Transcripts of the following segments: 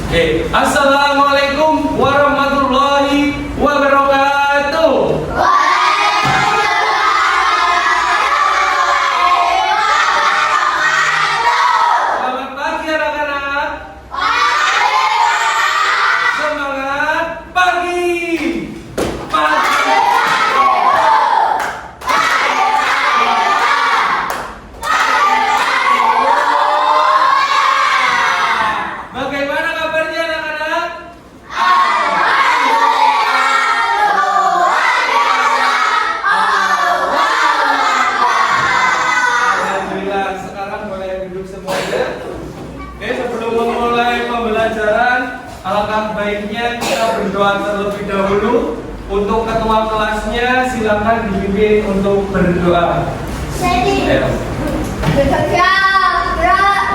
Oke, assalamualaikum warahmatullahi wabarakatuh. Selamat pagi anak-anak. Semangat pagi. Bagaimana kabarnya anak-anak? Alhamdulillah, sekarang boleh duduk semuanya. Oke, sebelum memulai pembelajaran, alangkah baiknya kita berdoa terlebih dahulu. Untuk ketua kelasnya, silakan dipimpin untuk berdoa. Ayo.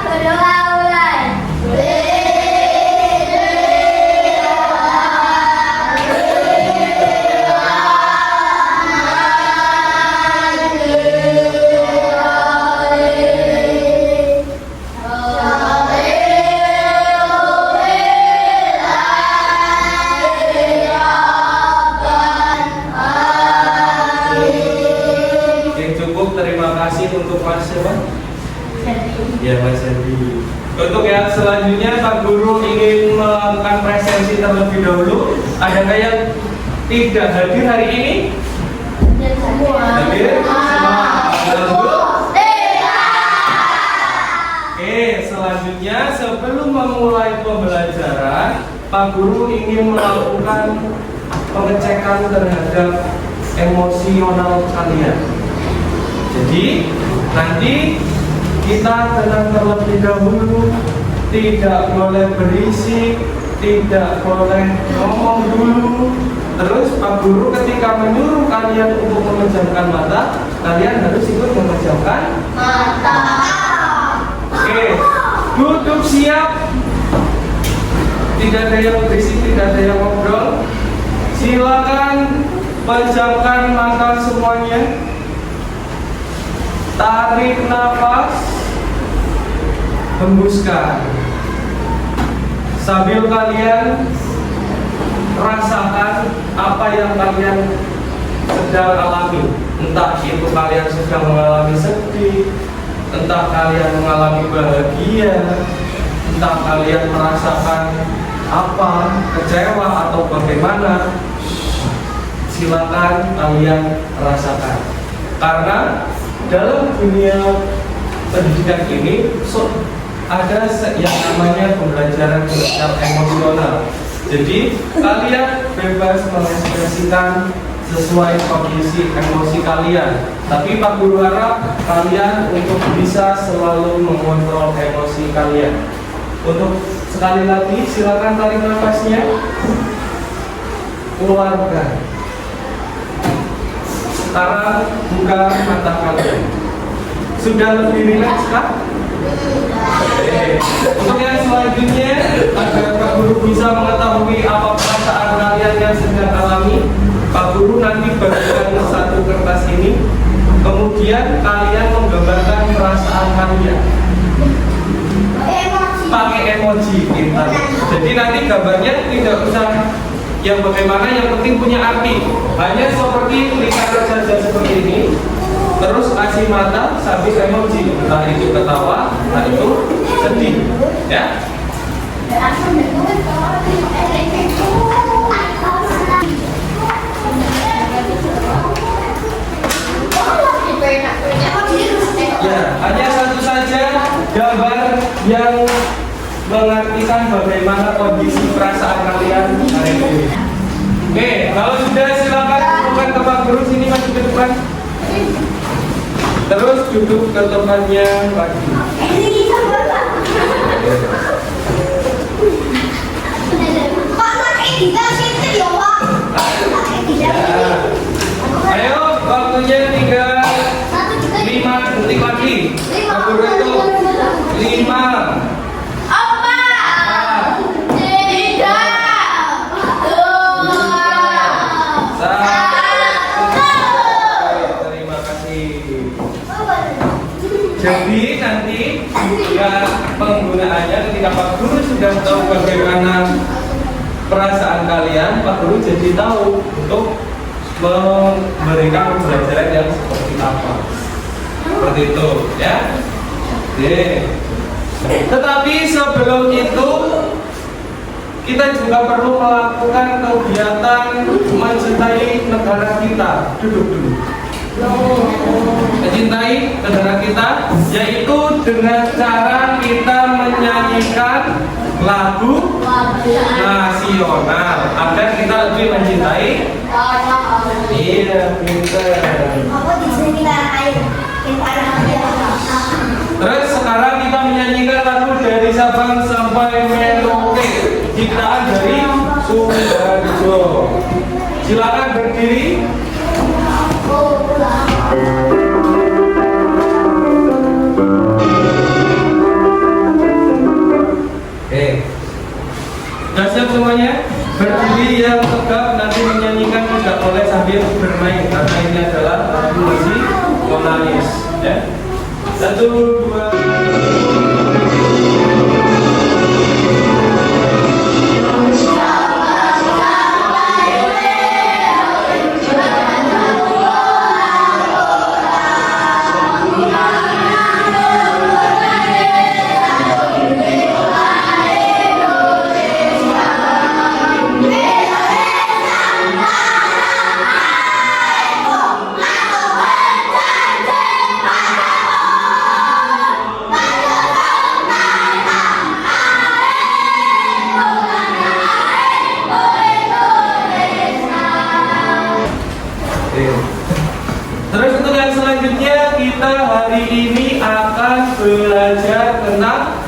Berdoa mulai. Cukup, terima kasih untuk Mas siapa? Ya, Mas Hendy. Untuk yang selanjutnya Pak Guru ingin melakukan presensi terlebih dahulu. Adakah yang tidak hadir hari ini? Hadir? Semua. Oke, selanjutnya sebelum memulai pembelajaran, Pak Guru ingin melakukan pengecekan terhadap emosional kalian. Jadi nanti kita tenang terlebih dahulu, tidak boleh berisik, tidak boleh ngomong dulu. Terus Pak Guru ketika menyuruh kalian untuk memejamkan mata, kalian harus ikut memejamkan Mata. Oke, duduk siap. Tidak ada yang berisik, tidak ada yang ngobrol. Silakan pejamkan mata semuanya. Tarik nafas, hembuskan. Sambil kalian rasakan apa yang kalian sedang alami. Entah itu kalian sedang mengalami sedih, entah kalian mengalami bahagia, entah kalian merasakan apa, kecewa atau bagaimana. Silakan kalian rasakan. Karena dalam dunia pendidikan ini ada yang namanya pembelajaran secara emosional. Jadi kalian bebas mengekspresikan sesuai kondisi emosi kalian. Tapi Pak Guru harap kalian untuk bisa selalu mengontrol emosi kalian. Untuk sekali lagi silakan tarik nafasnya, keluarkan. Sekarang buka mata kalian. Sudah lebih rileks kah? Untuk yang selanjutnya, agar Pak Guru bisa mengetahui apa perasaan kalian yang sedang alami, Pak Guru nanti bagikan satu kertas ini. Kemudian kalian menggambarkan perasaan kalian pakai emoji pintar. Jadi nanti gambarnya tidak usah yang bagaimana, yang penting punya arti. Hanya seperti lingkaran saja seperti ini. Terus kasih mata sambil emoji. Entah itu ketawa, entah itu sedih. Ya. Ya, hanya satu saja gambar yang mengartikan bagaimana kondisi perasaan kalian hari ini. Oke, kalau sudah silakan bukan ke Pak Guru, sini masih ke depan. Terus duduk ke tempatnya lagi. Ayo, waktunya tinggal 5 detik lagi. Pak Guru itu 5. Jadi nanti penggunaannya ketika Pak Guru sudah tahu bagaimana perasaan kalian, Pak Guru jadi tahu untuk memberikan pembelajaran yang seperti apa. Seperti itu, ya. Oke. Tetapi sebelum itu kita juga perlu melakukan kegiatan mencintai negara kita. Duduk dulu. Mencintai negara kita, yaitu dengan cara kita menyanyikan lagu nasional agar kita lebih mencintai. Iya, pintar. Terus sekarang kita menyanyikan lagu dari Sabang sampai Merauke, ciptaan dari Sudarjo. Silakan berdiri. Oke, sudah siap semuanya? Berdiri yang tegap, nanti menyanyikan tidak boleh sambil bermain karena ini adalah lagu nasionalis, ya. 1, 2. Terus untuk yang selanjutnya kita hari ini akan belajar tentang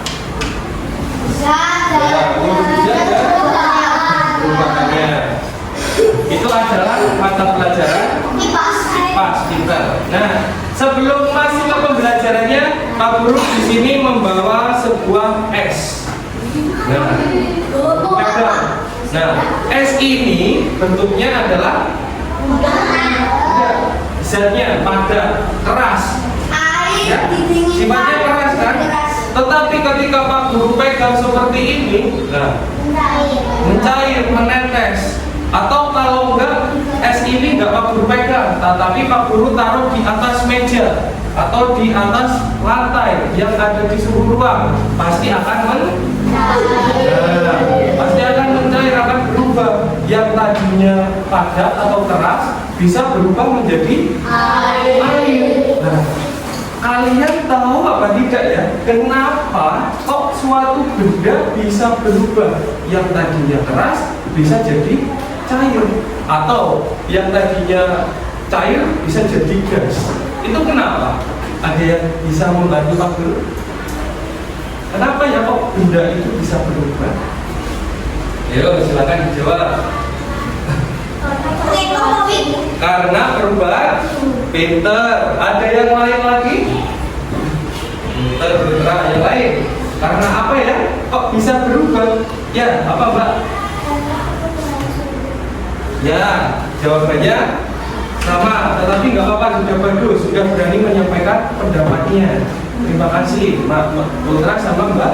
perubahannya. Itu adalah mata pelajaran IPAS kita. Nah, sebelum masuk ke pembelajarannya, Pak Guru di sini membawa sebuah es. Nah, es ini bentuknya adalah zatnya padat, keras, ya, sifatnya keras kan? Tetapi ketika Pak Guru pegang seperti ini, nah, mencair, menetes. Atau kalau enggak, es ini enggak Pak Guru pegang, tetapi Pak Guru taruh di atas meja atau di atas lantai yang ada di seluruh ruang, pasti akan pasti akan mencair, akan berubah. Yang tadinya padat atau keras bisa berubah menjadi air. Nah, kalian tahu apa tidak ya? Kenapa kok suatu benda bisa berubah? Yang tadinya keras bisa jadi cair, atau yang tadinya cair bisa jadi gas. Itu kenapa? Ada yang bisa membantu Pak Guru? Kenapa ya kok benda itu bisa berubah? Ayo silakan dijawab. Karena perubahan. Pinter. Ada yang lain lagi? Pinter, yang lain. Karena apa ya? Kok bisa berubah? Ya, apa Mbak? Ya, jawabannya sama. Tetapi nggak apa-apa, sudah bagus, sudah berani menyampaikan pendapatnya. Terima kasih, Mbak Putra sama Mbak.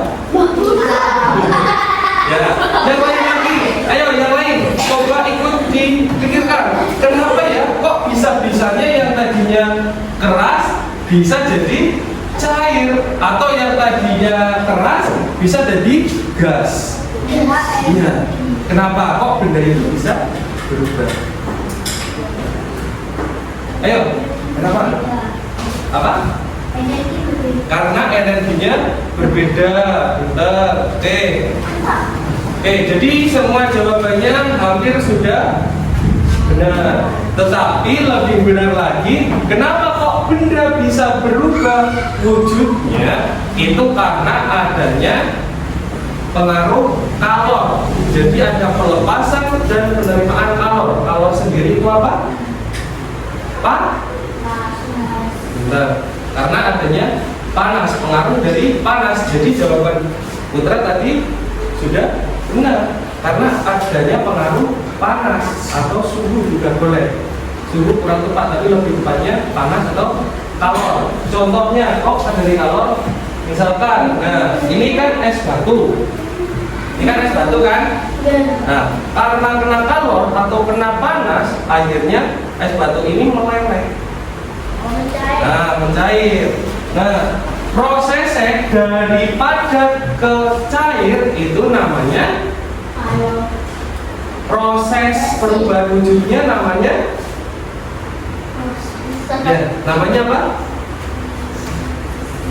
Ya, yang lain lagi. Ayo, yang lain. Coba ikut dipikirkan. Kenapa ya? Kok bisa-bisanya yang tadinya keras bisa jadi cair, atau yang tadinya keras bisa jadi gas? Iya. Kenapa? Kok benda itu bisa berubah? Ayo, kenapa? Apa? Karena energinya berbeda. Betul. Oke, jadi semua jawabannya hampir sudah benar. Tetapi lebih benar lagi, kenapa kok benda bisa berubah wujudnya? Itu karena adanya pengaruh kalor. Jadi ada pelepasan dan penerimaan kalor. Kalor sendiri itu apa? Benar. Karena adanya panas, pengaruh dari panas. Jadi jawaban Putra tadi sudah benar, karena adanya pengaruh panas atau suhu juga boleh. Suhu kurang tepat, tapi lebih tepatnya panas atau kalor. Contohnya kok dari kalor, misalkan, nah ini kan es batu. Ini kan es batu kan? Nah, karena kena kalor atau kena panas, akhirnya es batu ini meleleh. Nah, mencair. Nah, prosesnya dari padat ke cair itu namanya proses perubahan wujudnya namanya ya, namanya apa?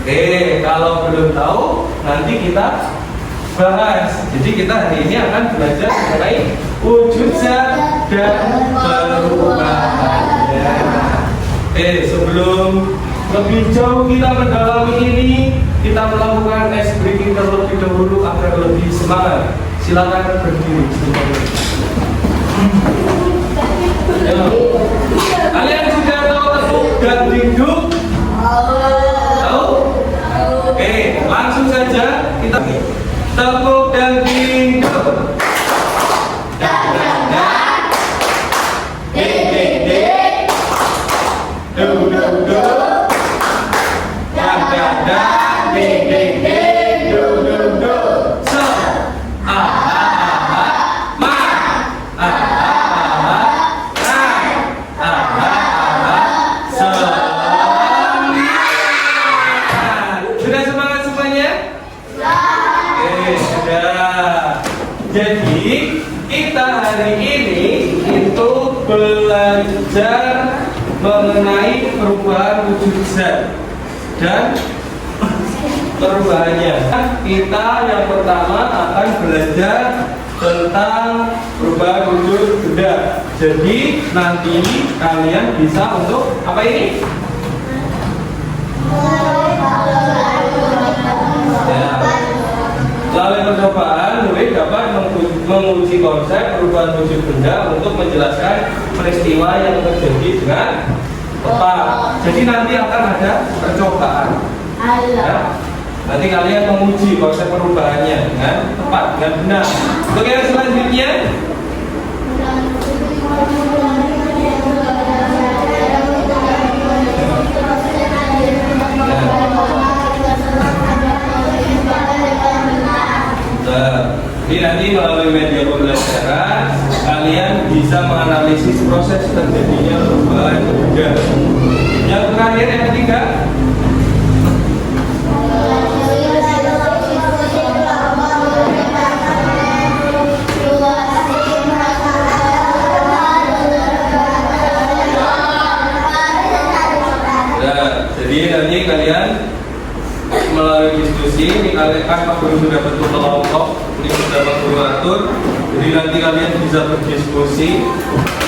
Oke, kalau belum tahu nanti kita bahas. Jadi kita hari ini akan belajar mengenai wujud zat dan perubahannya. Sebelum lebih jauh kita mendalami ini, kita melakukan ice breaking terlebih dahulu agar lebih semangat. Silakan berdiri semuanya. Kalian sudah tahu tepuk dan dingduk? Tahu? Oke, langsung saja kita tepuk dan dingduk. Dan ding ding ding. Du du du. Dan ding ding ding. Du du du. Se. Jadi kita hari ini itu belajar mengenai perubahan wujud zat dan perubahannya. Kita yang pertama akan belajar tentang perubahan wujud benda. Jadi nanti kalian bisa untuk apa ini? Ya. Melalui percobaan, Louis dapat menguji konsep perubahan wujud benda untuk menjelaskan peristiwa yang terjadi dengan tepat. Jadi nanti akan ada percobaan. Ya. Nanti kalian menguji konsep perubahannya dengan tepat, dengan benar. Untuk yang selanjutnya, ini nanti melalui media pembelajaran kalian bisa menganalisis proses terjadinya perubahan benda. Yang terakhir, yang ketiga, jadi nanti kalian melalui diskusi ini kalian kan Pak Guru sudah bentuk kelompok, ini sudah Pak Guru atur. Jadi nanti kalian bisa berdiskusi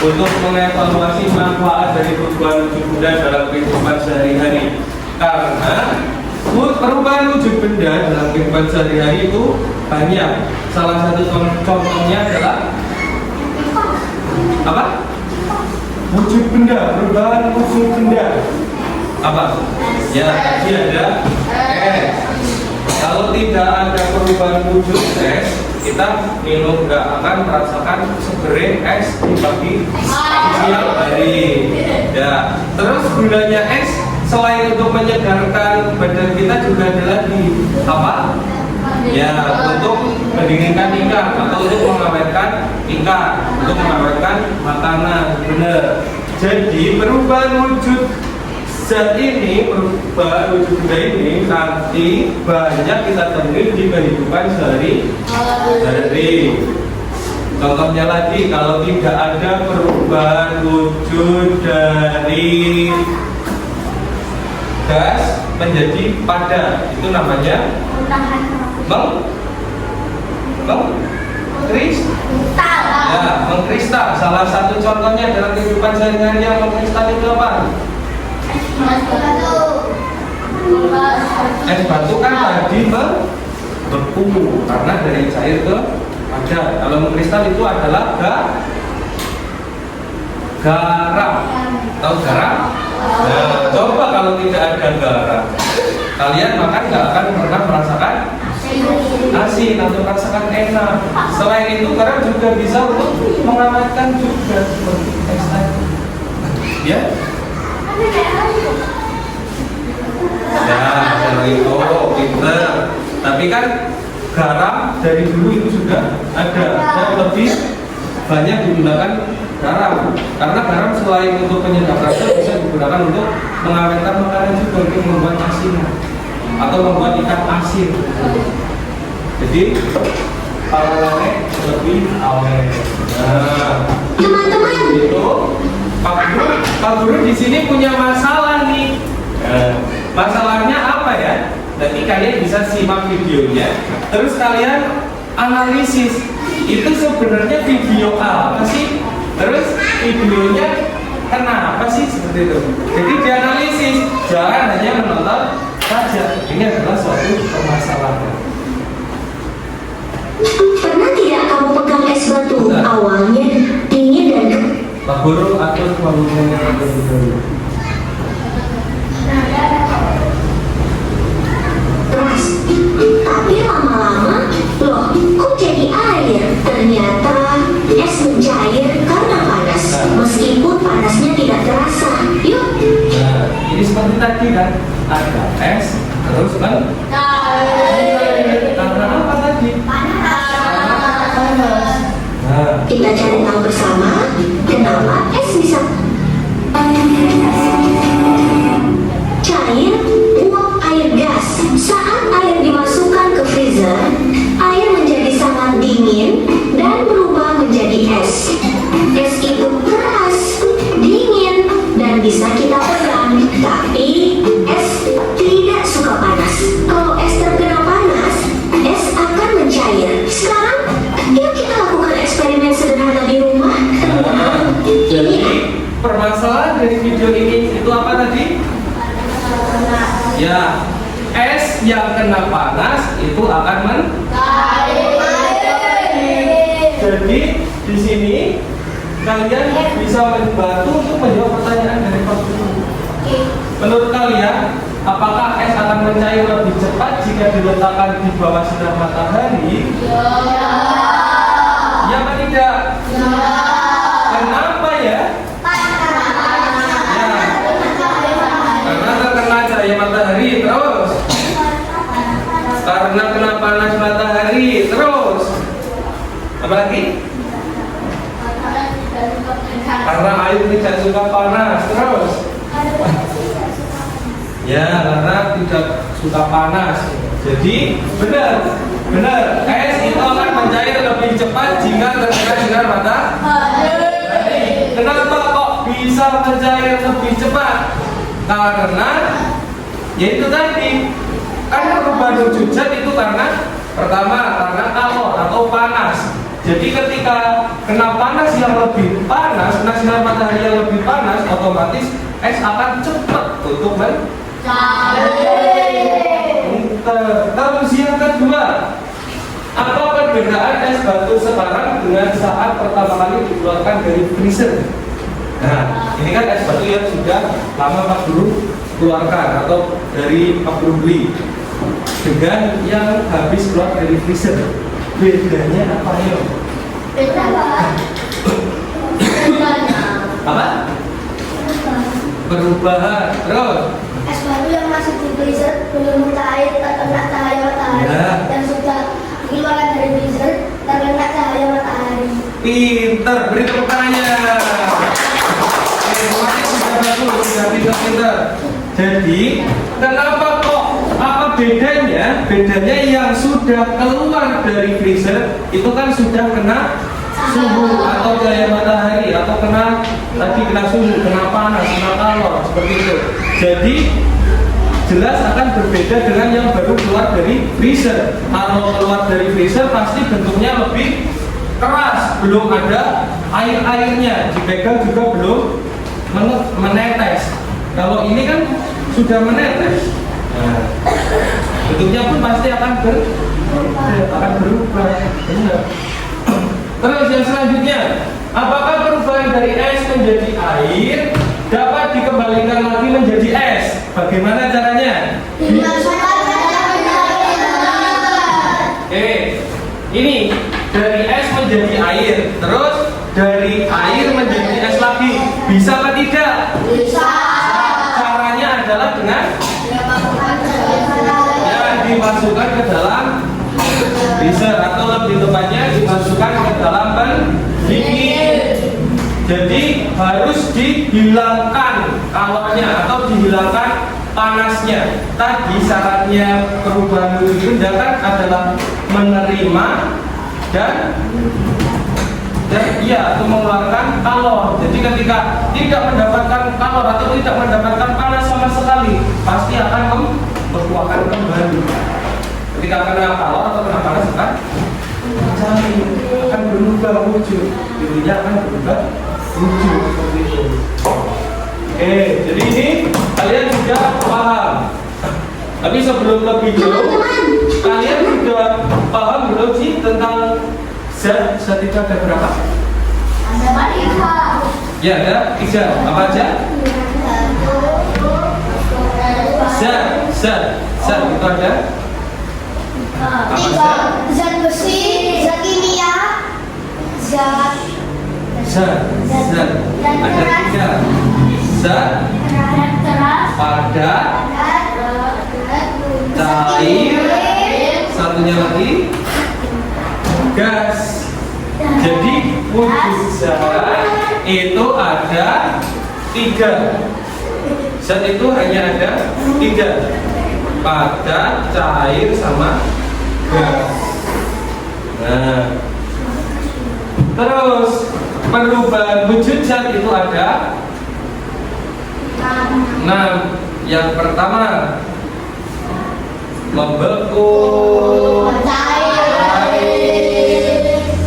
untuk mengevaluasi manfaat dari perubahan wujud benda dalam kehidupan sehari-hari. Karena perubahan wujud benda dalam kehidupan sehari-hari itu banyak. Salah satu contohnya adalah apa? Wujud benda, perubahan wujud benda. Apa? Ya, tadi ada es. Kalau tidak ada perubahan wujud es, kita minum nggak akan merasakan segernya es di pagi siang hari. Ya, terus gunanya es selain untuk menyegarkan badan kita juga ada lagi apa? Ya, untuk mendinginkan ikan atau untuk mengawetkan ikan, untuk mengawetkan makanan. Benar. Jadi perubahan wujud zat ini, perubahan wujud benda ini nanti banyak kita temui di kehidupan sehari-hari. Contohnya lagi, kalau tidak ada perubahan wujud dari gas menjadi padat, itu namanya mengkristal. Salah satu contohnya dalam kehidupan sehari-hari yang mengkristal itu apa? Es batu kan tadi beku karena dari cair ke padat. Kalau mengkristal itu adalah garam. Tahu garam? Nah, coba kalau tidak ada garam, kalian makan nggak akan pernah merasakan asin atau merasakan enak. Selain itu garam juga bisa untuk mengawetkan juga seperti es tadi. Ya. Ya, kalau itu pinter. Tapi kan garam dari dulu itu sudah ada dan lebih banyak digunakan garam, karena garam selain untuk penyedap rasa bisa digunakan untuk mengawetkan makanan juga, untuk membuat asinan atau membuat ikan asin. Jadi awalnya lebih awet. Nah, Teman-teman, itu Pak Guru di sini punya masalah nih. Masalahnya apa ya? Nanti kalian bisa simak videonya, terus kalian analisis itu sebenarnya video apa sih? Terus videonya kenapa sih seperti itu? Jadi dianalisis, jangan hanya menonton saja. Ini adalah suatu permasalahan. pernah tidak kamu pegang es batu? Awalnya dingin dan Pak Guru atur volumenya terlebih dahulu. keras, tapi lama-lama, loh, kok jadi air? Ternyata es mencair karena panas, meskipun panasnya tidak terasa. Yuk, Nah, ini seperti tadi kan, ada es, terus kan karena apa tadi? Nah, kita cari tahu bersama kenapa es bisa cair. Uap air gas. Saat air dimasukkan ke freezer, air menjadi sangat dingin dan berubah menjadi es. Es itu keras, dingin, dan bisa kita pegang. Tapi es tidak suka panas. Kalau es terkena panas, es akan mencair. Sekarang, yuk kita lakukan eksperimen sederhana di rumah. jadi permasalahan dari video ini itu apa tadi? Ya, es yang kena panas itu akan Jadi di sini kalian bisa membantu untuk menjawab pertanyaan dari Pak Guru. Menurut kalian, apakah es akan mencair lebih cepat jika diletakkan di bawah sinar matahari? Ya apa tidak? Kenapa ya? Ya, karena terkena cahaya matahari terus. Karena kena panas matahari terus. Apa lagi? Karena air tidak suka panas terus. Ya, karena tidak suka panas. Jadi benar, es itu akan mencair lebih cepat jika terkena sinar matahari. Kenapa kok bisa mencair lebih cepat? Karena yaitu tadi, kan perubahan hujan itu karena pertama karena kalor atau panas. Jadi ketika kena panas yang lebih panas, kena sinar matahari yang lebih panas, otomatis es akan cepat untuk Terus yang kedua, apa perbedaan es batu sekarang dengan saat pertama kali dikeluarkan dari freezer? Nah, ini kan es batu yang sudah lama Pak Guru keluarkan atau dari Pak Guru beli, dengan yang habis keluar dari freezer. Bedanya apa ya? Apa? Perubahan. Terus? Es batu yang masih di freezer belum cair terkena cahaya matahari, Ya. dan sudah dikeluarkan dari freezer terkena cahaya matahari. Pinter, beri tepuk tangannya. Semuanya sudah bagus, sudah pinter-pinter. Jadi, kenapa kok? Apa bedanya? Bedanya yang sudah keluar dari freezer itu kan sudah kena suhu atau cahaya matahari, atau kena suhu, kena panas, kena kalor, seperti itu. Jadi jelas akan berbeda dengan yang baru keluar dari freezer. Kalau keluar dari freezer pasti bentuknya lebih keras, belum ada air-airnya, dipegang juga belum menetes. Kalau ini kan sudah menetes. Nah, bentuknya pun pasti akan berubah. Benar. Terus yang selanjutnya, apakah perubahan dari es menjadi air dapat dikembalikan lagi menjadi es? Bagaimana caranya? Dimasukkan ke dalam Oke, ini dari es menjadi air, terus dari air menjadi es lagi. Bisa apa tidak? bisa Caranya adalah dengan dimasukkan ke dalam freezer atau lebih tepatnya dimasukkan ke dalam pendingin. Jadi harus dihilangkan kalornya atau dihilangkan panasnya. Tadi syaratnya perubahan wujud benda kan adalah menerima dan iya atau mengeluarkan kalor. Jadi ketika tidak mendapatkan kalor atau tidak mendapatkan panas sama sekali, pasti akan membekukan kembali. Ketika kena kalor atau kena panas akan berubah wujud, dirinya akan berubah wujud seperti itu. Oke, jadi ini kalian sudah paham. Tapi sebelum lebih jauh, kalian sudah paham belum sih tentang zat itu ada berapa? Ada tiga. Ya, ada 3. Apa aja? Zat itu ada 3. Zat besi, zat kimia, zat ada 3. Zat keras, padat, cair, satunya lagi gas. Jadi wujud zat itu ada 3. Zat itu hanya ada 3: padat, cair, sama gas. Nah, terus perubahan wujud zat itu ada 6. Yang pertama membeku,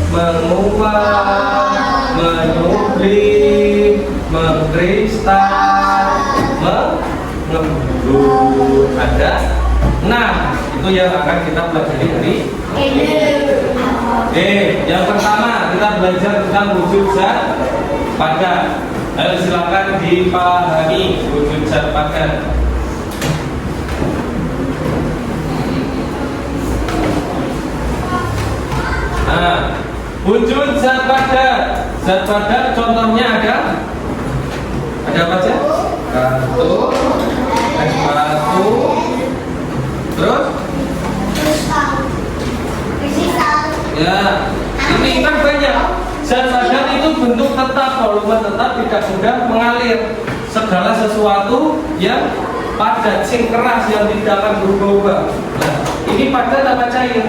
menguap, menublik, mengkristal, mengembun. Ada 6. Itu yang akan kita pelajari hari ini. Yang pertama kita belajar tentang wujud zat padat. Ayo silakan dipahami wujud zat padat. Nah, wujud zat padat. Zat padat contohnya ada apa aja? Kartu, es batu, terus ya, ini kan banyak. Zat padat itu bentuk tetap, volume tetap, tidak mudah mengalir. Segala sesuatu yang padat, sing keras, yang tidak akan berubah-ubah. Nah, ini padat apa cair?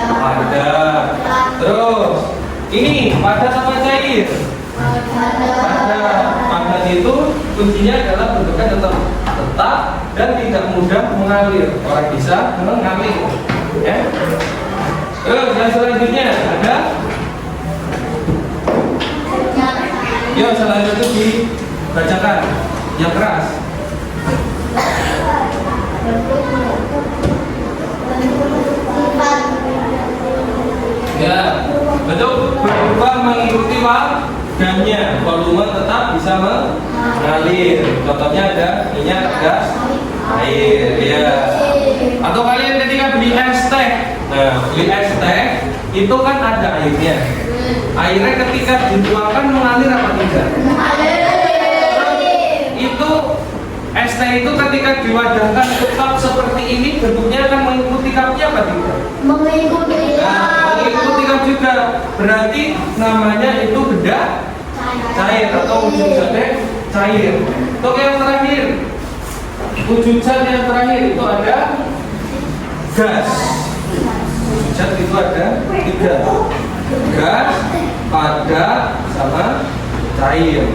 Padat. Terus ini padat apa cair? Padat itu kuncinya adalah bentuknya tetap dan tidak mudah mengalir. Orang bisa mengalir. Ya. Terus yang selanjutnya ada. Yuk selanjutnya dibacakan yang keras. Ya, bentuk berubah mengikuti waktunya, volume tetap bisa mengalir. Contohnya ada minyak, gas, air, ya. Atau kalian ketika beli es teh, nah beli es teh itu kan ada airnya. Airnya ketika dituangkan mengalir apa tidak? Itu es teh itu ketika diwadahkan ke cup seperti ini bentuknya akan mengikuti cupnya apa tidak? Mengikuti. Nah, mengikuti cup juga. Berarti namanya itu benda cair atau wujud zatnya cair. Untuk yang terakhir, wujud zat yang terakhir itu ada gas. Wujud zat itu ada 3: gas, padat, sama cair.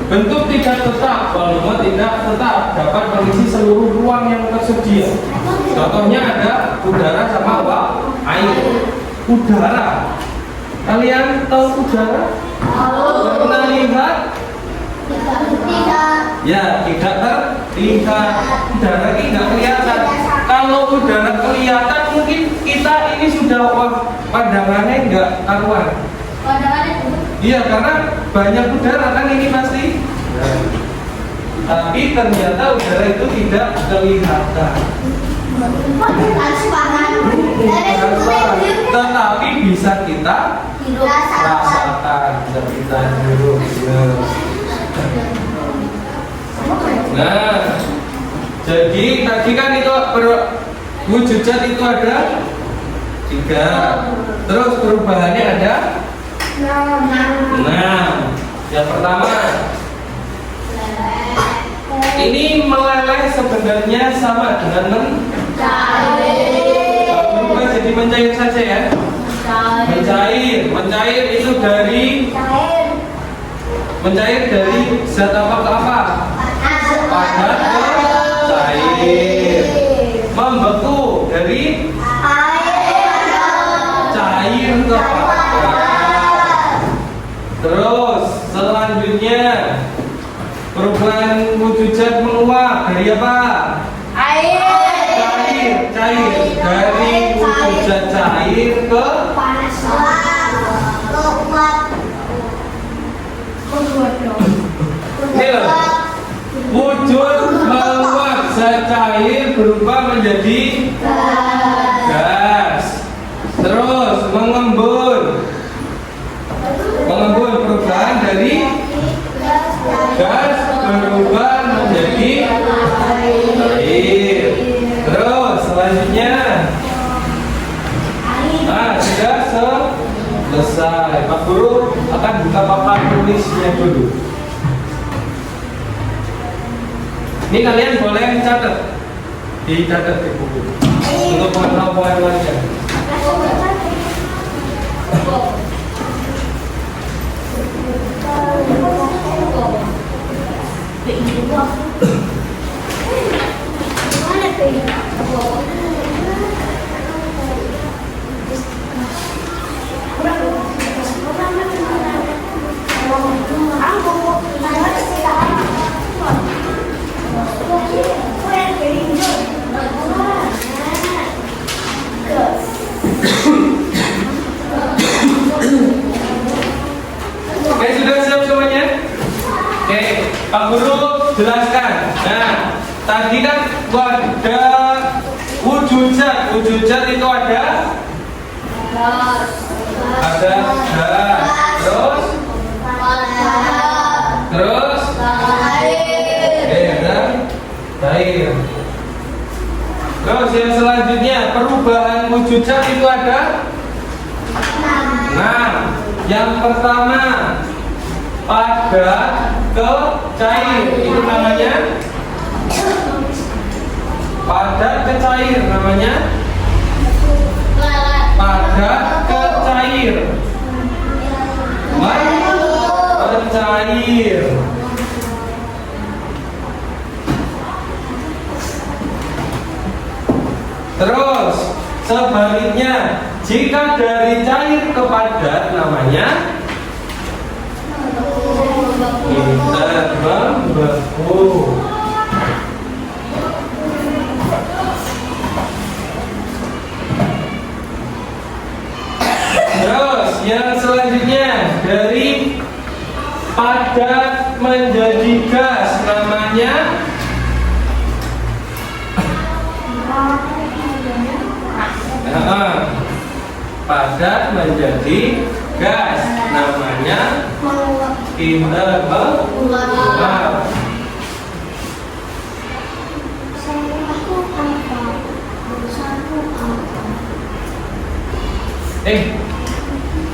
Bentuk tidak tetap, volume tidak tetap, dapat mengisi seluruh ruang yang tersedia. Contohnya ada udara sama air. Udara, kalian tahu udara? Pernah lihat? Tidak. Ya, tidak terlihat. Udara ini nggak kelihatan. Kalau udara kelihatan, mungkin kita ini sudah pandangannya nggak karuan. Iya, karena banyak udara kan ini pasti. Tapi ternyata udara itu tidak kelihatan. Tetapi bisa kita rasakan, bisa kita hirup. Nah, jadi tadi kan itu wujud zat itu ada 3. Terus perubahannya ada 6. Yang pertama, ini meleleh sebenarnya sama dengan berubah jadi mencair saja ya. Mencair itu dari zat apa ke apa? Padat ke cair. Membeku dari cair ke padat. Terus selanjutnya perubahan wujud zat menguap dari apa? Cair dari wujud zat cair ke ini loh, wujud menguap zat cair berubah menjadi gas. Terus mengembun perubahan dari gas berubah menjadi air. Terus selanjutnya, sudah selesai. Pak Guru akan buka papan tulisnya dulu. Ini kalian boleh dicatat di buku untuk pengetahuannya. Oke, sudah siap semuanya? Oke, Pak Guru jelaskan. Nah, tadi kan ada wujud zat itu ada gas, terus ada cair. Terus yang selanjutnya perubahan wujud zat itu ada 6. Yang pertama padat ke cair, itu namanya padat ke cair, namanya padat ke cair, mencair. Terus sebaliknya, jika dari cair ke padat namanya intermembeku. Terus yang selanjutnya, dari padat menjadi gas namanya padat menjadi gas namanya intermembeku.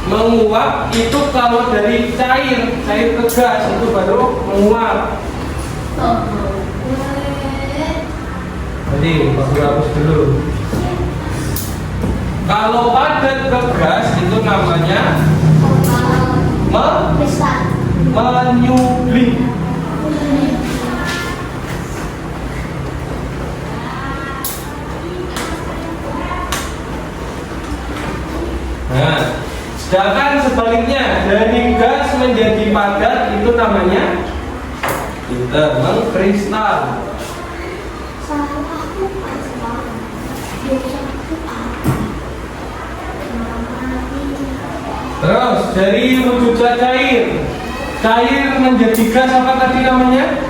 Menguap itu kalau dari cair ke gas itu baru menguap. Jadi hapus dulu. Kalau padat ke gas itu namanya menyublim. Nah, sedangkan sebaliknya dari gas menjadi padat itu namanya intermengkristal. Terus dari wujud zat cair menjadi gas apa tadi namanya?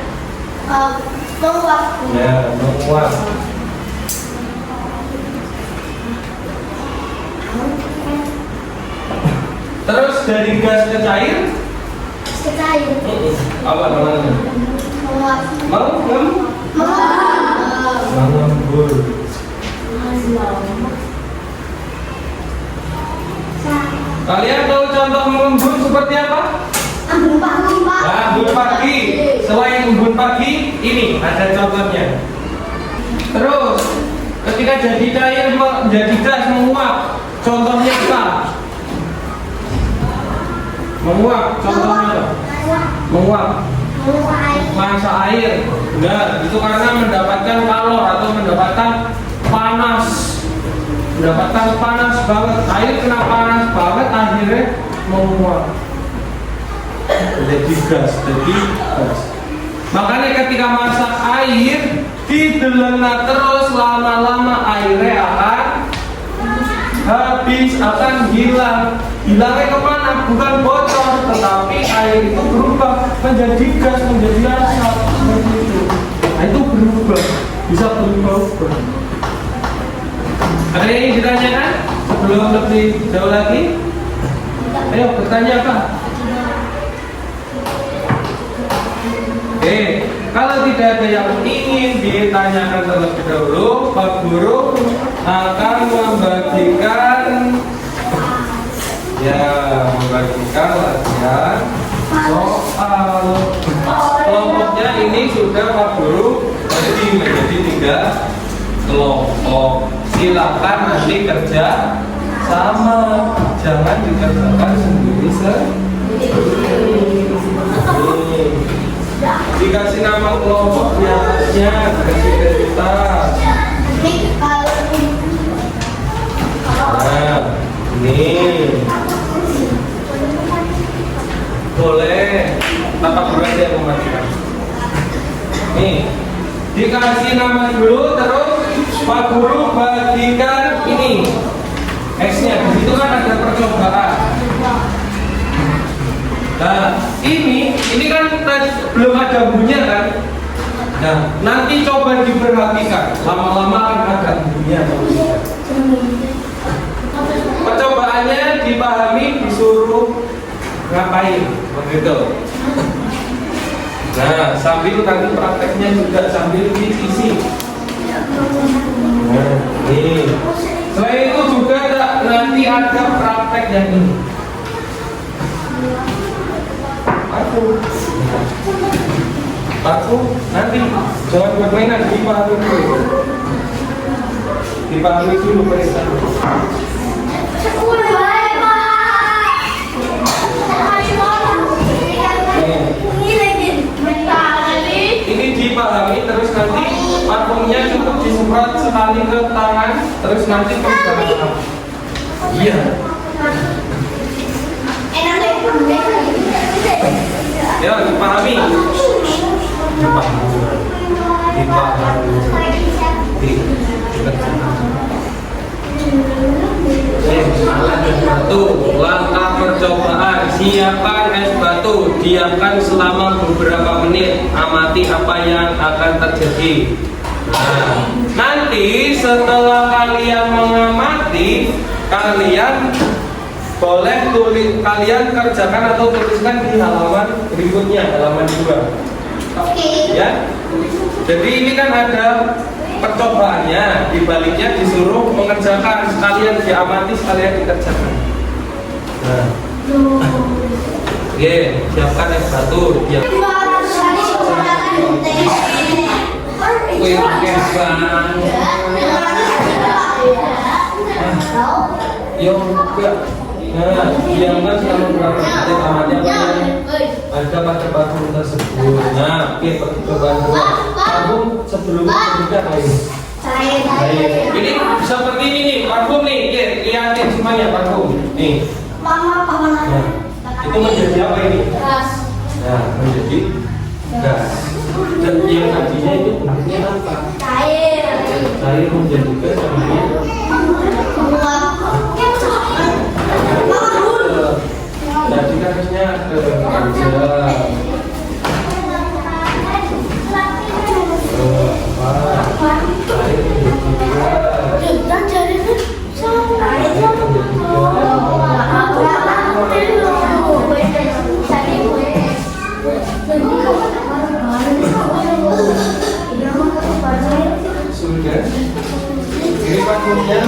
Menguap. Ya, menguap. Terus dari gas ke cair? Apa namanya? Mengembur. Kalian tahu contoh mengembun seperti apa? Ambung pagi, Pak. Nah, embun pagi. Selain embun pagi, ini ada contohnya. Terus, ketika jadi cair menjadi gas menguap, contohnya apa? Menguap, contohnya apa? Menguap. Masa air. Nah, itu karena mendapatkan kalor atau mendapatkan panas. Mendapatkan panas banget. Air kena panas banget akhirnya menguap. Jadi gas. Makanya ketika masak air didelena terus lama-lama airnya akan habis, akan hilang. Hilangnya kemana? Bukan bocor, tetapi air itu berubah menjadi gas, menjadi asap seperti itu. Nah, itu berubah, bisa berubah. Ada yang ingin ditanyakan sebelum lebih jauh lagi? Ayo bertanya apa? Oke, kalau tidak ada yang ingin ditanyakan terlebih dahulu, Pak Guru akan membagikan latihan soal. Kelompoknya ini sudah Pak Guru bagi menjadi 3 kelompok. Silakan nanti kerja sama, jangan dikerjakan sendiri Dikasih nama kelompoknya, kasih cerita. Nah, ini boleh Bapak Guru aja yang mematikan. Nih, dikasih nama dulu, terus Pak Guru bagikan ini X-nya. Di situ kan ada percobaan. Nah, ini kan belum ada bunyinya kan? Nah, nanti coba diperhatikan. Lama-lama kan ada bunyinya. Percobaannya dipahami, disuruh ngapain, begitu. Nah, sambil nanti prakteknya juga sambil diisi. Nah, ini. Selain itu juga nanti ada praktek yang ini. Aku nanti jangan bermainan, dipahami dulu. Dipahami dulu perintah. Ini dipahami, terus nanti parfumnya cukup disemprot sekali ke tangan, terus nanti pegang. Iya. Ya, dipahami. Batu, langkah percobaan. Siapkan es batu, diamkan selama beberapa menit. Amati apa yang akan terjadi. Nah, nanti setelah kalian mengamati, kalian boleh kalian kerjakan atau tuliskan di halaman berikutnya, halaman 2. Ya. Jadi ini kan ada percobaannya, dibaliknya disuruh mengerjakan, sekalian diamati, sekalian dikerjakan. Nah. Oke, siapkan es batu. Nah, diamkan selama beberapa detik, amati apa yang ada pada parfum tersebut. Nah, oke, percobaan 2. Parfum sebelumnya apa ini? Ini seperti ini nih, parfum nih. Lihatin semuanya parfum. Nih. Nah, itu menjadi apa ini? Gas. Nah, menjadi gas. Dan yang tadinya itu bentuknya apa? Cair menjadi gas, namanya jadi harusnya sudah. Ini parfumnya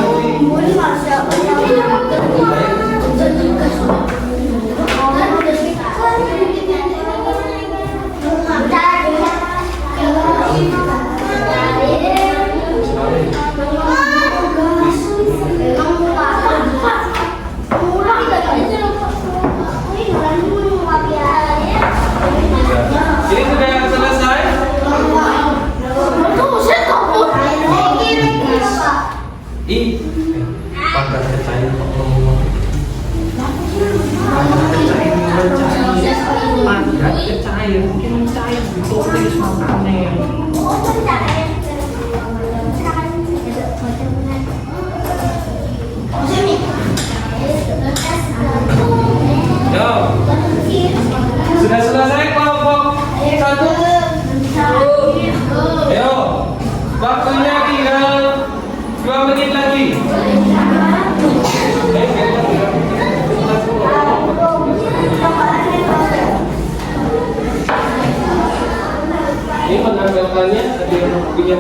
ya.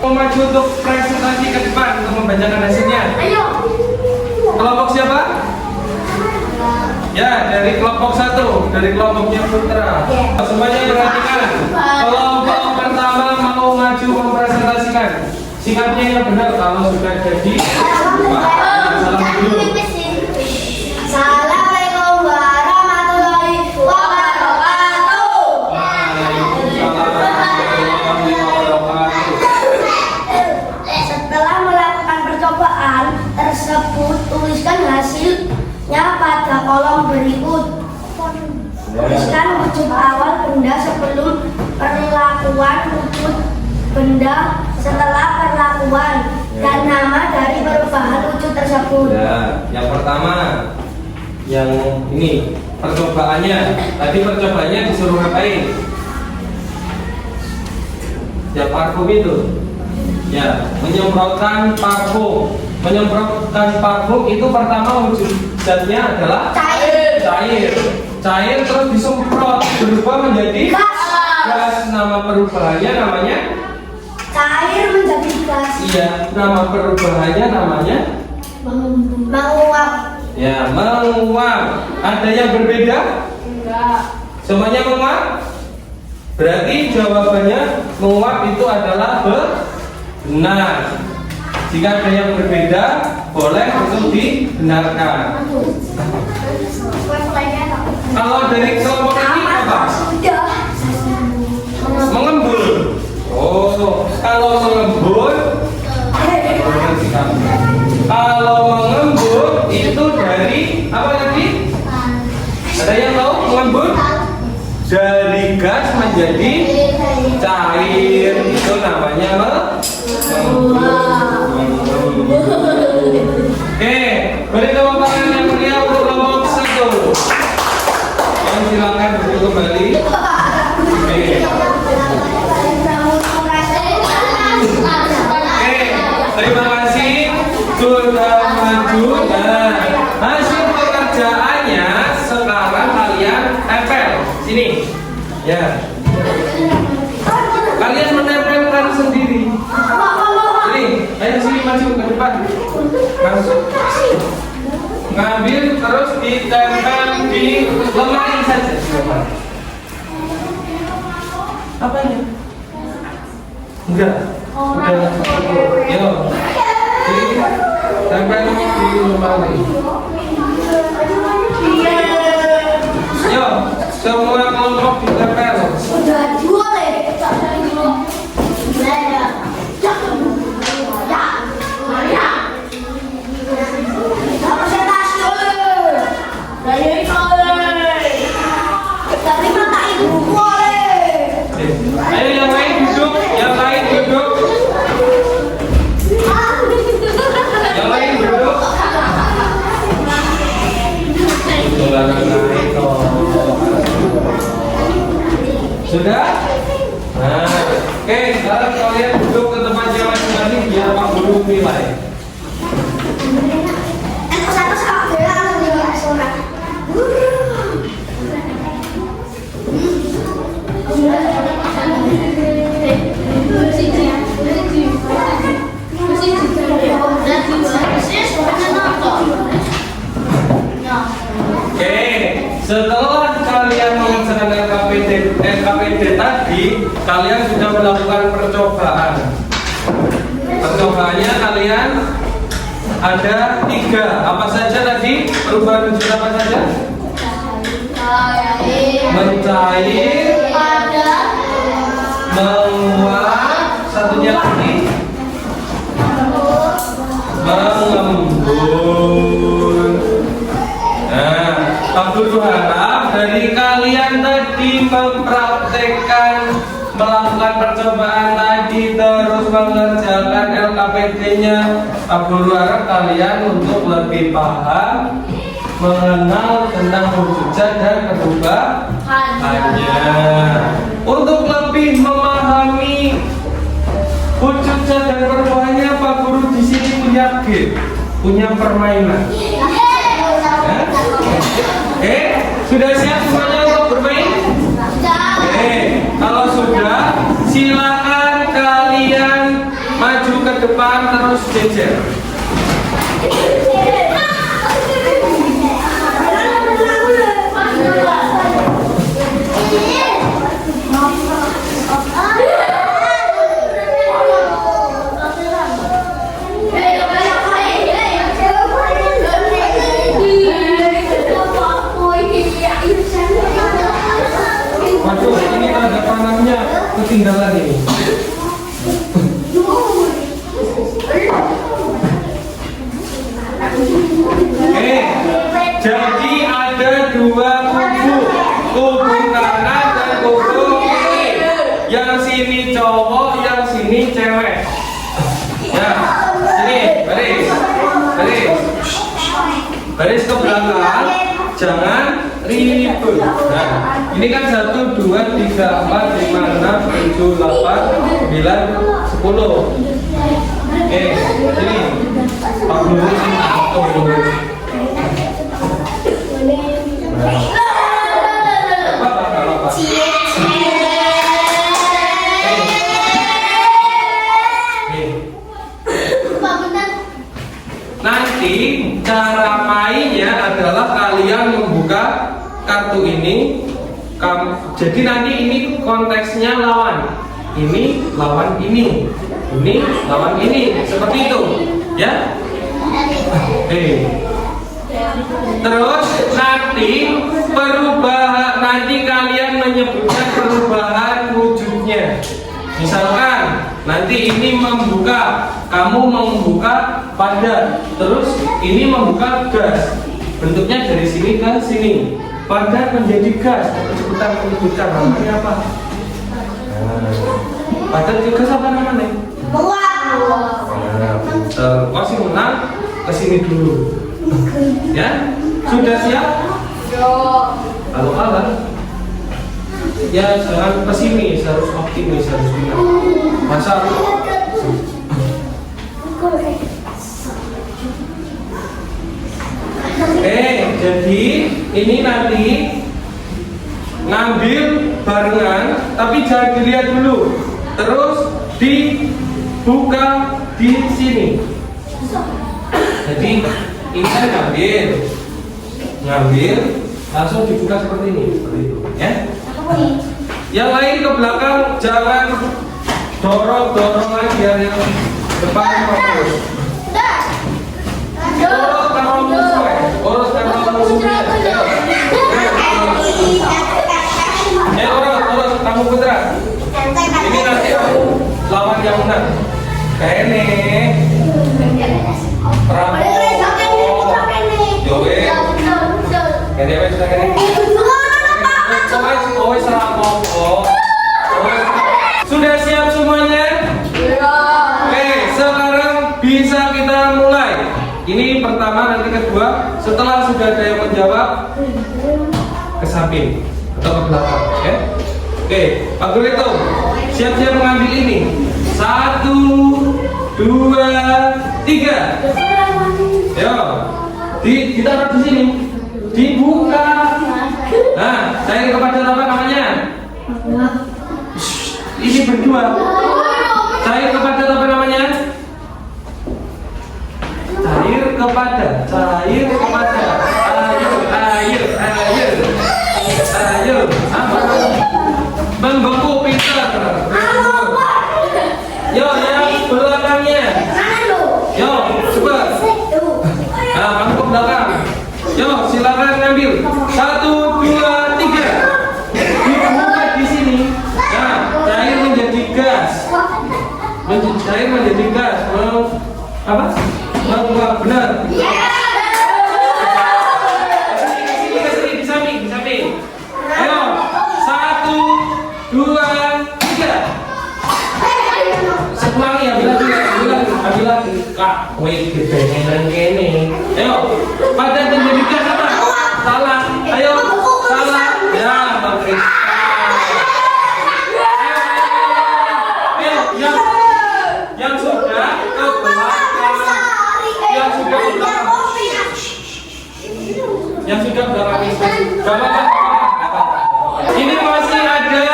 Mau maju untuk presentasi ke depan untuk membacakan hasilnya. Ayo. Kelompok siapa? Ya, dari kelompok 1, dari kelompoknya Putra. Semuanya perhatikan. Kelompok pertama mau maju mempresentasikan. Sikapnya yang benar kalau sudah jadi. Salam dulu. Assalamualaikum warahmatullahi wabarakatuh. Waalaikumsalam warahmatullahi wabarakatuh. Setelah melakukan percobaan tersebut, tuliskan hasilnya pada kolom berikut. Tuliskan wujud awal benda sebelum perlakuan, wujud benda setelah perlakuan, dan nama dari perubahan wujud tersebut. Ya, yang pertama, yang ini percobaannya. Tadi percobaannya disuruh ngapain? Ya, parfum itu. Ya, menyemprotkan parfum. Menyemprotkan parfum itu pertama wujud zatnya adalah Cair. Cair terus disemprot berubah menjadi Gas. gas. Nama perubahannya namanya. Cair menjadi gas. Iya, nama perubahannya namanya. Menguap. Ya, menguap. Ada yang berbeda? Enggak. Semuanya menguap? Berarti jawabannya menguap itu adalah benar. Jika ada yang berbeda, boleh untuk dibenarkan. Kalau dari kelompok ini apa? Sudah. Mengembul. Oh, kalau mengembul, kalau mengembul itu dari apa tadi? Ada yang tahu mengembul? Dari gas menjadi cair, itu namanya mengembul. Oke, beri tepuk tangan yang meriah untuk kelompok 1. Yang silakan duduk kembali. Oke. Terima kasih sudah maju. Nah, hasil pekerjaannya sekarang kalian tempel sini. Ya. Kalian menempelkan sendiri. Ini, ayo sini maju ke depan. Masuk. Ngambil terus ditempel di lemari saja. Apanya? Enggak. Udah. Yo. Jadi, tempel di lemari. Yo, semua kelompok ditempel. Sudah boleh. Ayo yang lain duduk, yang lain duduk, yang lain duduk. Sudah? Nah, oke, sekarang kalian duduk ke tempatnya masing-masing biar Pak Guru nilai. Oke, setelah kalian mengerjakan LKPD tadi, kalian sudah melakukan percobaan. Percobaannya kalian ada 3. Apa saja tadi? Perubahan wujud apa saja? Mencair, menguap, satunya lagi mengembun. Nah, Pak Guru harap dari kalian tadi mempraktekkan melakukan percobaan tadi terus mengerjakan LKPD-nya. Pak Guru harap kalian untuk lebih paham mengenal tentang wujud zat dan perubahannya. Untuk lebih memahami wujud zat dan perubahannya, Pak Guru di sini punya game, punya permainan. Oke, sudah siap semuanya untuk bermain? Silakan kalian maju ke depan terus jejer. Waduh, ini tanda tangannya ketinggalan ini. Jadi ada dua kubu kanan dan kubu kiri. Yang sini cowok, yang sini cewek. Ya, sini baris, baris ke belakang, jangan ribut. Nah, ini kan 1, 2, 3, 4, 5, 6, 7, 8, 9, 10. Oke, sini. Pak Guru sini. Nanti cara mainnya adalah kalian membuka kartu ini. Jadi nanti ini konteksnya lawan. Ini lawan ini. Ini lawan ini. Seperti itu, ya. Terus nanti nanti kalian menyebutkan perubahan wujudnya. Misalkan nanti ini membuka, kamu membuka padat, terus ini membuka gas. Bentuknya dari sini ke sini. Padat menjadi gas. Cepetan menyebutkan namanya apa? Padat juga apa namanya? Masih menang ke sini dulu. Ya, sudah siap? Kalau kalah, ya jangan pesimis, harus optimis, harus menang. Masa? Jadi ini nanti ngambil barengan, tapi jangan dilihat dulu. Terus dibuka di sini. Jadi ini saya ngambil, langsung dibuka seperti ini, seperti itu, ya. Yang lain ke belakang, jangan dorong lagi ya, yang depan fokus. Urus kamu urus kamu putra. Ini nanti lawan yang menang. Kene. Jowe. Kene wes kene. Sudah siap semuanya? Oke, sekarang bisa kita mulai. Ini pertama, nanti kedua. Setelah sudah ada yang menjawab, ke samping atau ke belakang, ya. Oke, Pak Guru itu siap-siap mengambil ini. 1, 2, 3. Yo, ditaruh di sini. Dibuka. Nah, cair kepada apa namanya? Ini berdua. Cair kepada apa namanya? Cair kepada. Ayo. Membeku pintar. Yo, yang belakangnya. Yo, cepat. Nah, kamu ke belakang. Yo, silakan ngambil. 1, 2, 3. Dibuka di sini. Nah, cair menjadi gas. Cair menjadi gas. Apa? Benar. Kesini, di samping. Ayo, 1, 2, 3. Sepulangi, ambil lagi. Kak, wih, kepengenan kene. Ayo, padat menjadi gas apa? Salah. Ayo, salah. Ya, Bang Krisna. Ayo, yang sudah ke belakang. Yang sudah belakang ini masih ada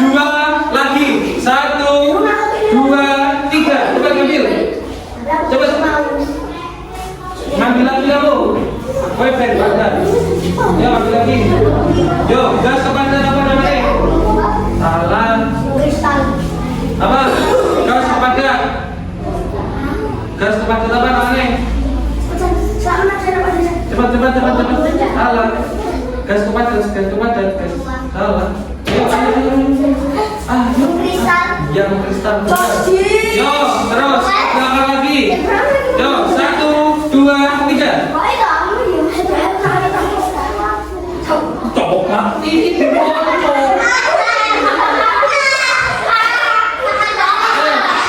2 lagi. 1, Gas kepadat apa namanya? Selamat saya dapat bisa. Cepat. Salah. Gas kepadat. Salah. Ayo. Yuk. Kristal. Yang kristal. Pasti. Yo, terus. Belakang lagi. Yo, 1, 2, 3. Kok kamu ya? Saya Cok mati ini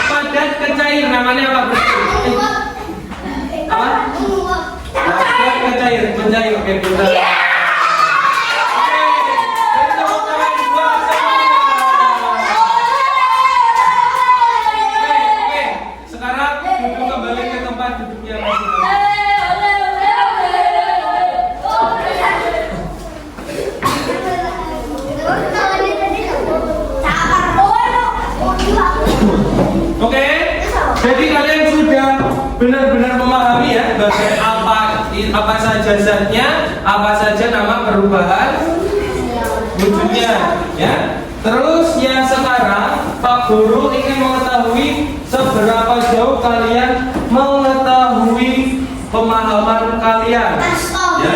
padat ke cair namanya apa bro? Apa? Padat ke cair, mencair. Oke, bentar. Sekarang duduk kembali ke tempat duduknya masing-masing. Oke, jadi kalian sudah benar-benar memahami ya apa saja zatnya, apa saja nama perubahan wujudnya, ya. Terus yang sekarang Pak Guru ingin mengetahui seberapa jauh kalian mengetahui pemahaman kalian, ya.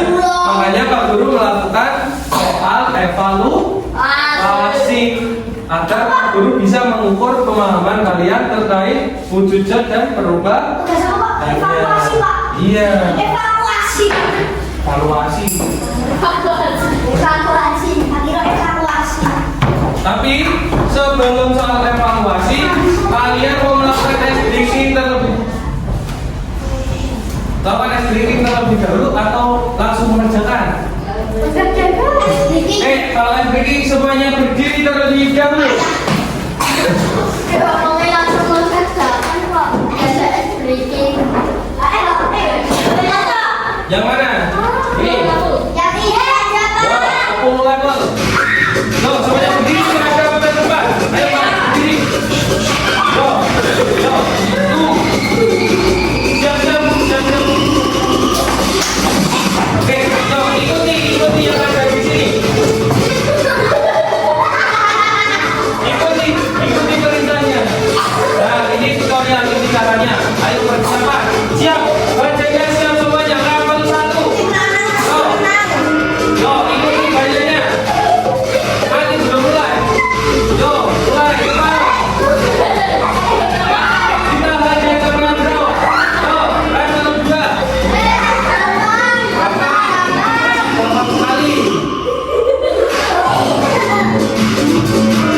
Makanya Pak Guru melakukan soal evaluasi agar Pak Guru bisa mengukur pemahaman kalian terkait wujud zat dan perubahan. Evaluasi, Pak. Iya. Evaluasi. Evaluasi. Akhirnya evaluasi. Tapi sebelum soal evaluasi, kalian mau melakukan tes diksi terlebih dahulu atau langsung mengerjakan? Kalau tes diksi semuanya berdiri terlebih dahulu. Yang mana? Ini. Full level. Loh, semuanya berdiri menghadap ke depan. Ayo berdiri. Loh. Siap. Oke, ikuti yang ada di sini. Ikuti perintahnya. Nah, ini tutorial, ini caranya. Ayo persiapan. Siap. Bacanya siap semuanya. Level 1. Yo, ikuti bacanya. Nanti sudah mulai. Yo, mulai. Kita belajar teman bro. Yo, level 2. Kali.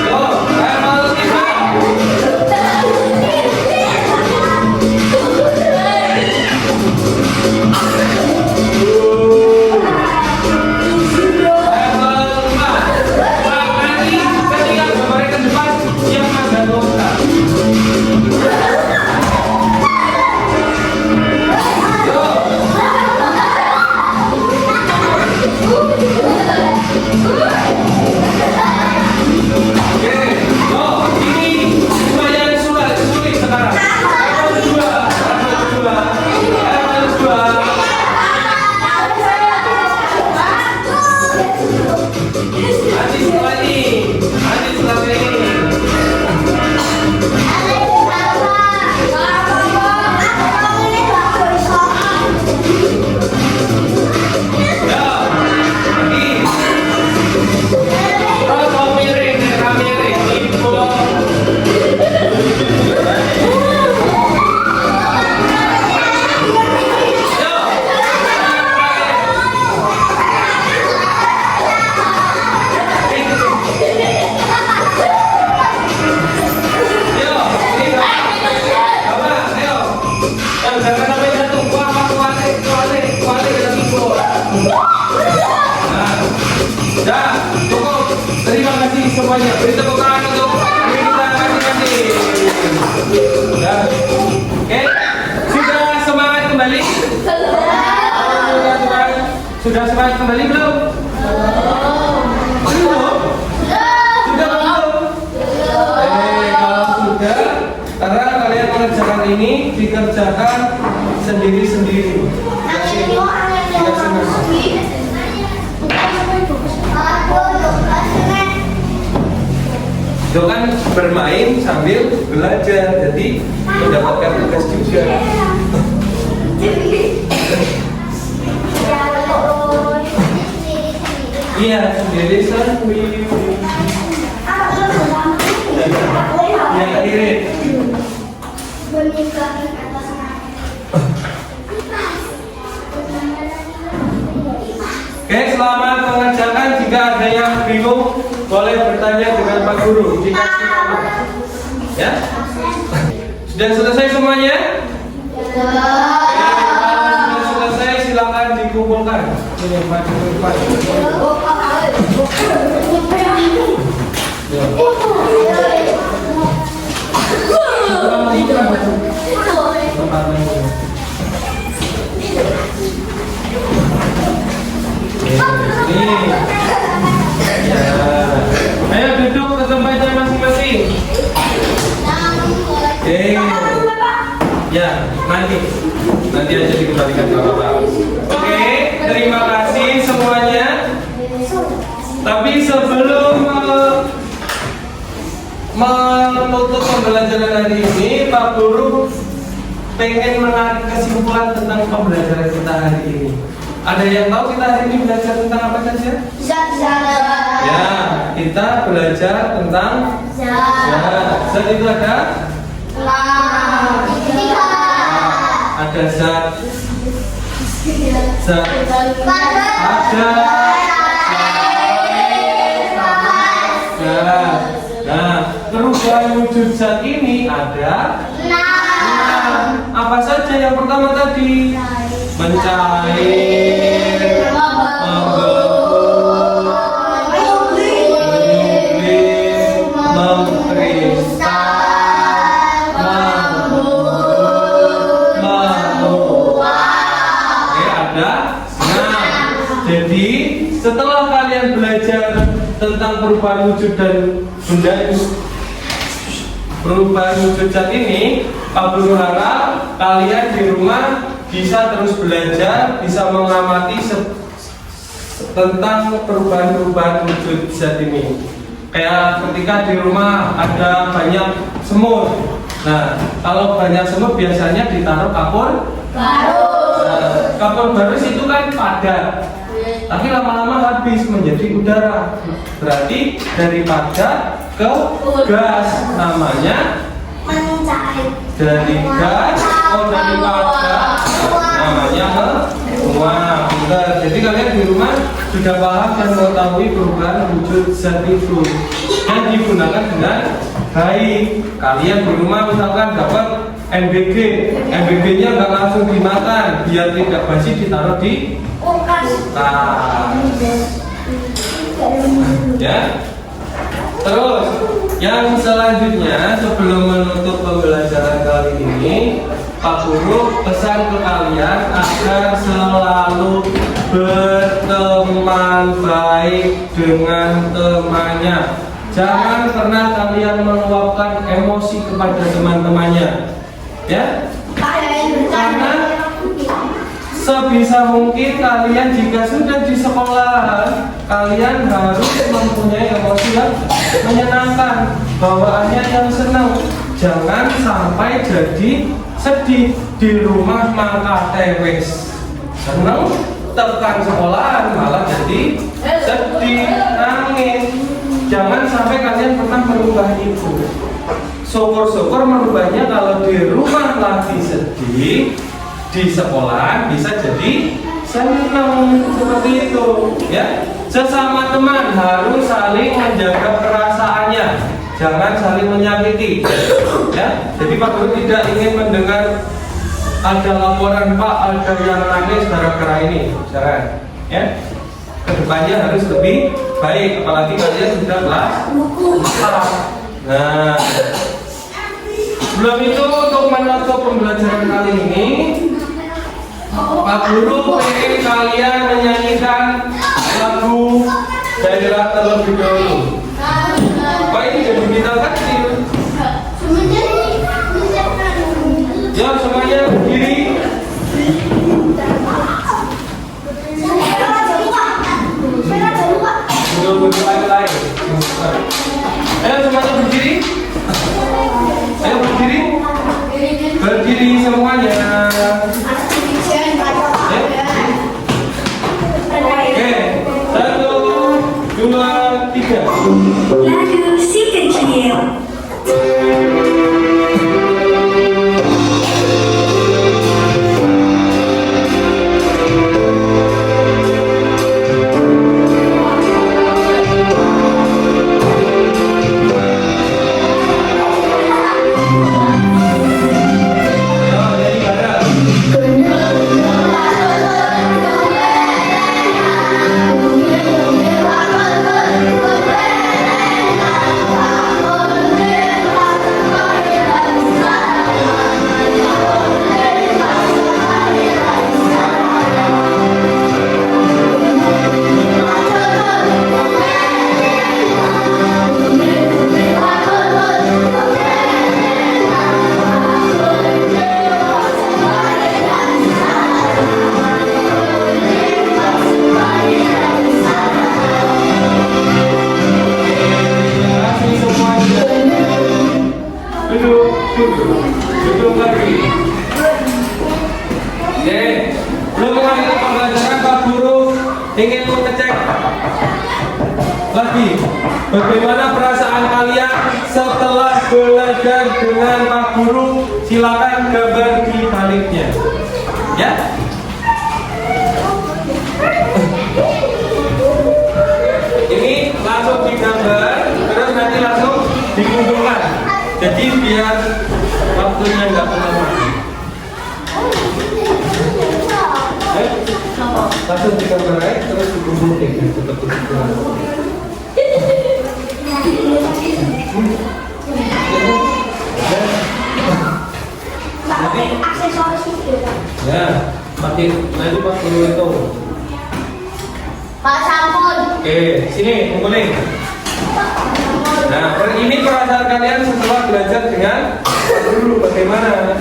Yo, level 3. Semuanya beri tepuk tangan untuk kita masing-masing. Oke, sudah semangat kembali? Sudah semangat kembali belum? Belum? Sudah belum? Kalau sudah, karena kalian mengerjakan ini dikerjakan sendiri-sendiri. Itu kan bermain sambil belajar, jadi mendapatkan tugas juga. Iya, sendiri sendiri. Yang irit. Meninggalkan atas nama. Oke, selamat mengerjakan. Jika ada yang bingung, boleh bertanya dengan Pak Guru. Dikasih nama. Ya? Sudah selesai semuanya? Kalau sudah selesai, silakan dikumpulkan. Ini Pak Guru, Pak Guru. Ayo duduk ke tempatnya masing-masing. Ya, nanti aja dikembalikan ke Bapak. Oke, terima kasih semuanya. Tapi sebelum menutup pembelajaran hari ini, Pak Guru pengen menarik kesimpulan tentang pembelajaran kita hari ini. Ada yang tahu kita hari ini belajar tentang apa saja? Ya, kita belajar tentang zat. Zat itu ada? Ada zat. Zat. Ada. Nah, perubahan wujud zat ini ada. Apa saja yang pertama tadi? Mencair, membeku, menyublim, mengkristal, menguap. Oke, ada. Nah, jadi setelah kalian belajar tentang perubahan wujud dan benda itu, perubahan wujud zat ini, Pak Guru harap kalian di rumah bisa terus belajar, bisa mengamati tentang perubahan-perubahan wujud zat ini. Kayak ketika di rumah ada banyak semut. Nah, kalau banyak semut biasanya ditaruh kapur barus. Nah, kapur barus itu kan padat, tapi lama-lama habis menjadi udara. Berarti dari padat ke gas, namanya Mencair. dari gas, dari padat namanya menguap. Bentar. Jadi kalian di rumah sudah paham dan mengetahui perubahan wujud zat itu dan digunakan dengan baik. Kalian di rumah misalkan dapat MBG, MBG-nya nggak langsung dimakan, biar tidak basi ditaruh di kulkas. Ya. Terus yang selanjutnya sebelum menutup pembelajaran kali ini, Pak Guru pesan ke kalian agar selalu berteman baik dengan temannya. Jangan pernah kalian meluapkan emosi kepada teman-temannya, ya. Karena sebisa mungkin kalian jika sudah di sekolah, kalian harus mempunyai emosi yang menyenangkan, bawaannya yang senang. Jangan sampai jadi sedih di rumah maka tewes, senang tekan sekolah malah jadi sedih, nangis. Jangan sampai kalian pernah merubah itu. Syukur-syukur merubahnya kalau di rumah lagi sedih, di sekolah bisa jadi senang, seperti itu, ya. Sesama teman harus saling menjaga perasaannya, jangan saling menyakiti, ya. Jadi Pak Guru tidak ingin mendengar ada laporan Pak ada yang nangis gara-gara ini, jangan, ya. Kedepannya harus lebih baik, apalagi kalian sudah kelas 4. Nah, sebelum itu untuk menutup pembelajaran kali ini, Pak Guru pengen kalian menyanyikan lagu Daerah terlebih dahulu. Pak ini jadi bintang kecil. Ya semuanya berdiri. Lain. Ayo semuanya berdiri. Ayo berdiri. Berdiri semuanya. Abi, bagaimana perasaan kalian setelah belajar dengan Pak Guru? Silakan gambar di baliknya. Ya. Ini langsung digambar, terus nanti langsung dikumpulkan. Jadi biar waktunya nggak lama. Langsung digambar aja, terus dikumpulkan. Pakai aksesoris itu. Ya, pakai nanti Pak Guru itu. Pak Sampun. Oke, sini kumpulin. Nah, ini perasaan kalian setelah belajar dengan Pak Guru bagaimana?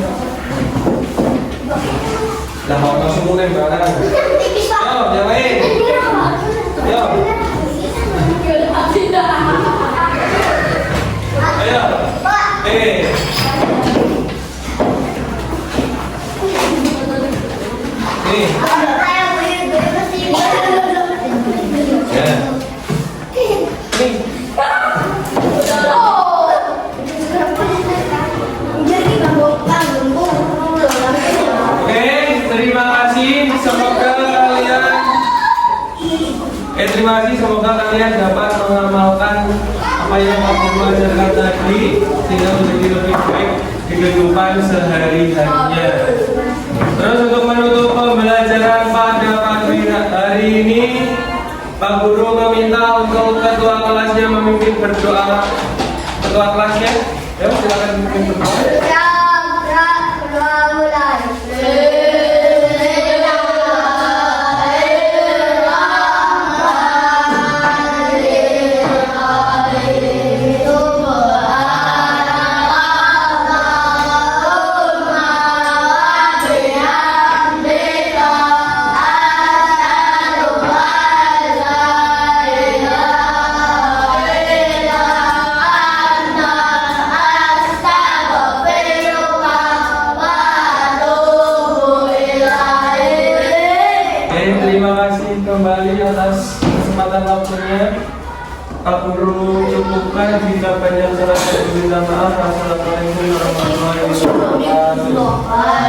Lah, mau kumpulin barang. Tipis Pak. Yo, yang lain. Yo. Ayo. Pak. Nih. Saya beli mesti. Ya. Nih. Oh. Jadi kamu Oke, terima kasih. Semoga kalian dapat mengamalkan apa yang Pak Guru ajarkan tadi sehingga menjadi lebih baik di kehidupan sehari-harinya. Terus untuk menutup pembelajaran pada pagi hari ini, Pak Guru meminta untuk ketua kelasnya memimpin berdoa. Ketua kelasnya, ya silakan memimpin berdoa. Terima kasih kembali atas kesempatan waktunya. Pak Guru cukupkan, jika banyak salah saya minta maaf. Assalamualaikum warahmatullahi wabarakatuh.